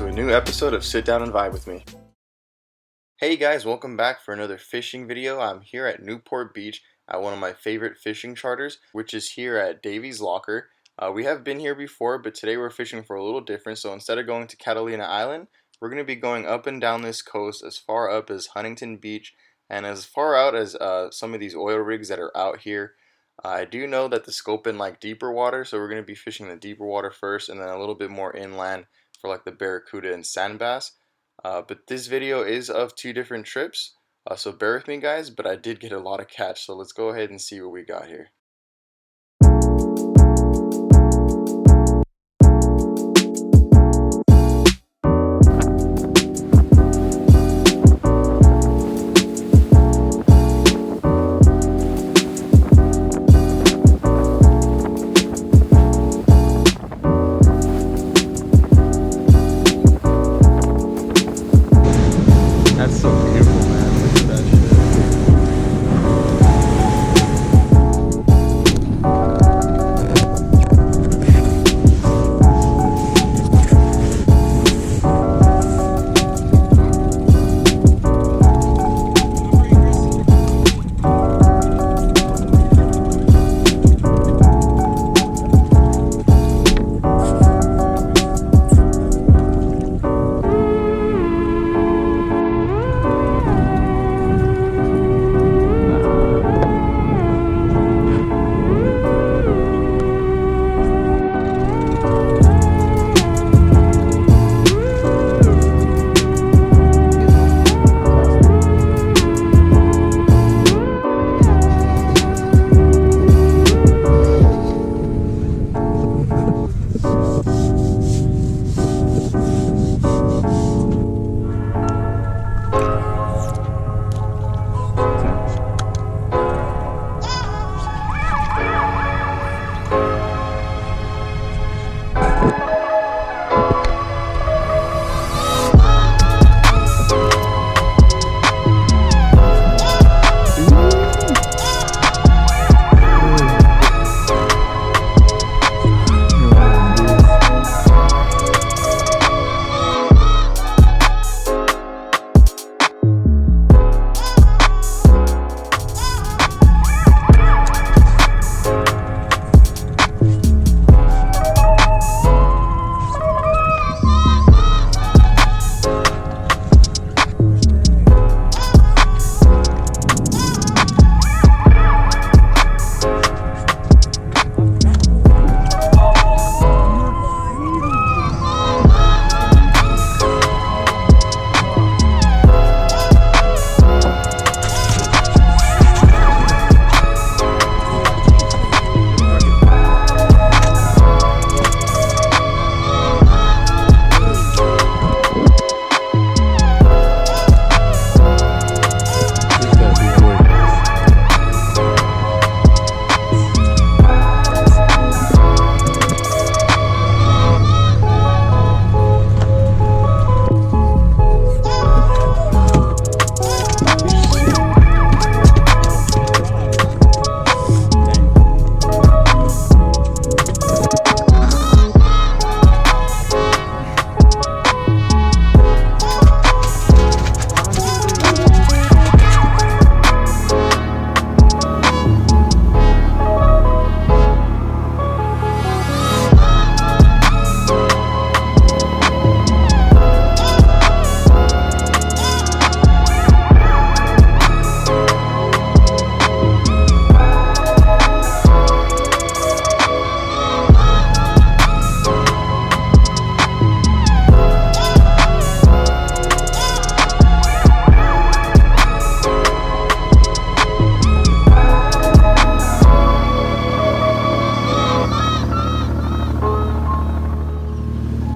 to a new episode of Sit Down and Vibe with me. Hey guys, welcome back for another fishing video. I'm here at Newport Beach at one of my favorite fishing charters, which is here at Davys Locker. We have been here before, but today we're fishing for a little different. So instead of going to Catalina Island, we're going to be going up and down this coast as far up as Huntington Beach and as far out as some of these oil rigs that are out here. I do know that the Sculpin like deeper water, so we're going to be fishing the deeper water first and then a little bit more inland for like the barracuda and sand bass. But this video is of two different trips, so bear with me guys, but I did get a lot of catch, so let's go ahead and see what we got here. That's so beautiful, man. Look at that shit.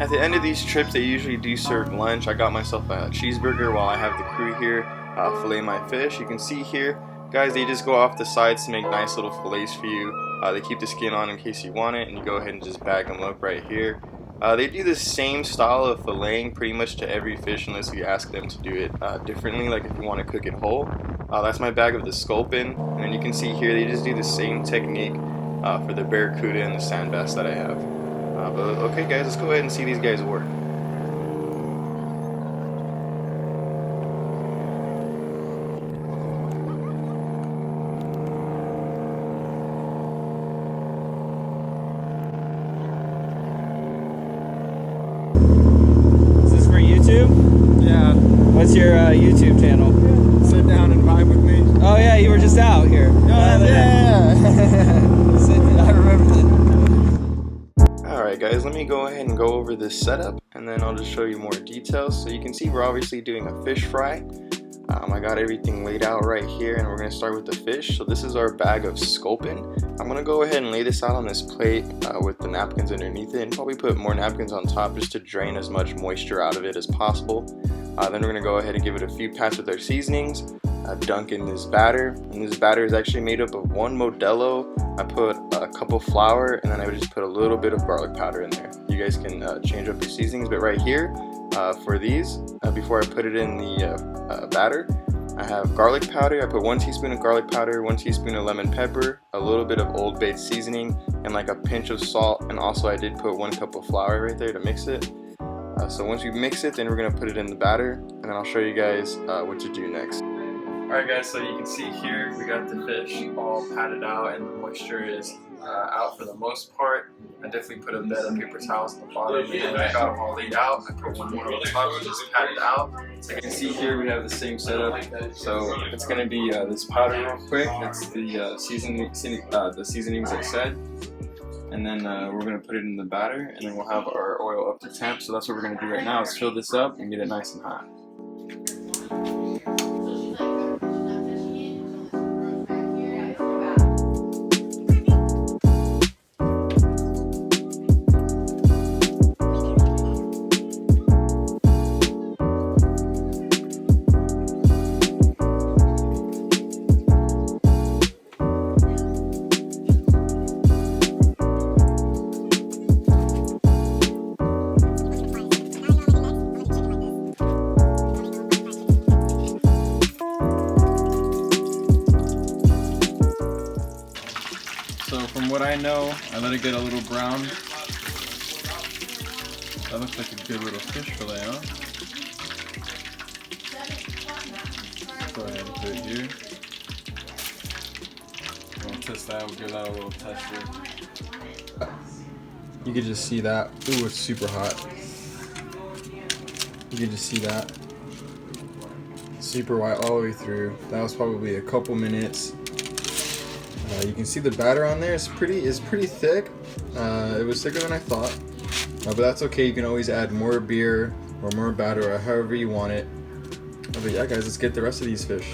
At the end of these trips, they usually do serve lunch. I got myself a cheeseburger while I have the crew here fillet my fish. You can see here, guys, they just go off the sides to make nice little fillets for you. They keep the skin on in case you want it, and you go ahead and just bag them up right here. They do the same style of filleting pretty much to every fish unless you ask them to do it differently, like if you want to cook it whole. That's my bag of the Sculpin, and then you can see here they just do the same technique for the barracuda and the sand bass that I have. But okay guys, let's go ahead and see these guys work. YouTube? Yeah. What's your YouTube channel? Sit down and vibe with me. Oh yeah, you were just out here. Yeah. I remember that. Alright guys, let me go ahead and go over this setup and then I'll just show you more details. So you can see we're obviously doing a fish fry. I got everything laid out right here and we're going to start with the fish. So this is our bag of Sculpin. I'm going to go ahead and lay this out on this plate with the napkins underneath it and probably put more napkins on top just to drain as much moisture out of it as possible. Then we're going to go ahead and give it a few pats with our seasonings, dunk in this batter, and this batter is actually made up of 1 Modelo. I put a cup of flour and then I would just put a little bit of garlic powder in there. You guys can change up your seasonings, but right here for these, before I put it in the batter, I have garlic powder. I put 1 teaspoon of garlic powder, 1 teaspoon of lemon pepper, a little bit of Old Bay seasoning, and like a pinch of salt, and also I did put 1 cup of flour right there to mix it. So once we mix it, then we're going to put it in the batter, and then I'll show you guys what to do next. Alright guys, so you can see here we got the fish all patted out and the moisture is out for the most part. I definitely put a bed of paper towels at the bottom and then I got them all laid out. I put 1 more on the top and just pat it out. So you can see here we have the same setup. So it's going to be this powder real quick. That's the seasonings I said. And then we're going to put it in the batter and then we'll have our oil up to temp. So that's what we're going to do right now is fill this up and get it nice and hot. So from what I know, I let it get a little brown. That looks like a good little fish fillet, huh? Go ahead and put it here. We'll test that, we'll give that a little test here. You can just see that. Ooh, it's super hot. You can just see that. Super white all the way through. That was probably a couple minutes. You can see the batter on there. It's pretty thick. It was thicker than I thought, but that's okay. You can always add more beer or more batter or however you want it. But yeah, guys, let's get the rest of these fish.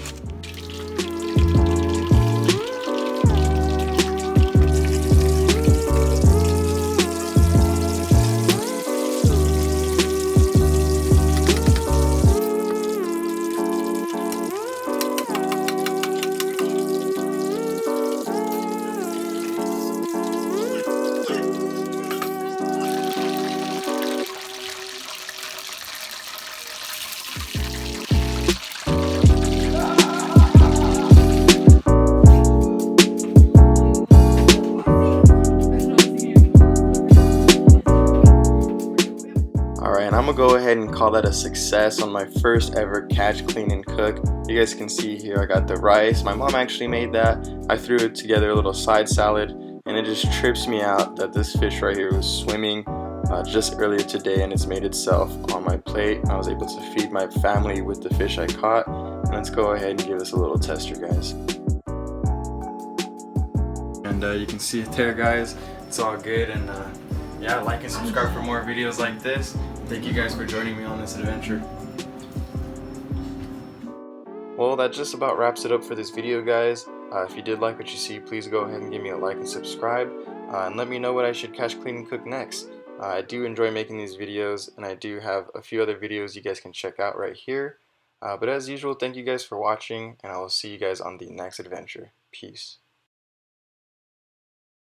Alright, and I'm gonna go ahead and call that a success on my first ever catch, clean, and cook. You guys can see here I got the rice. My mom actually made that. I threw it together a little side salad, and it just trips me out that this fish right here was swimming just earlier today and it's made itself on my plate. I was able to feed my family with the fish I caught. And let's go ahead and give this a little tester, guys. And you can see it there, guys. It's all good, and yeah, like and subscribe for more videos like this. Thank you guys for joining me on this adventure. Well, that just about wraps it up for this video, guys. If you did like what you see, please go ahead and give me a like and subscribe, and let me know what I should catch, clean, and cook next. I do enjoy making these videos, and I do have a few other videos you guys can check out right here. But as usual, thank you guys for watching, and I will see you guys on the next adventure. Peace.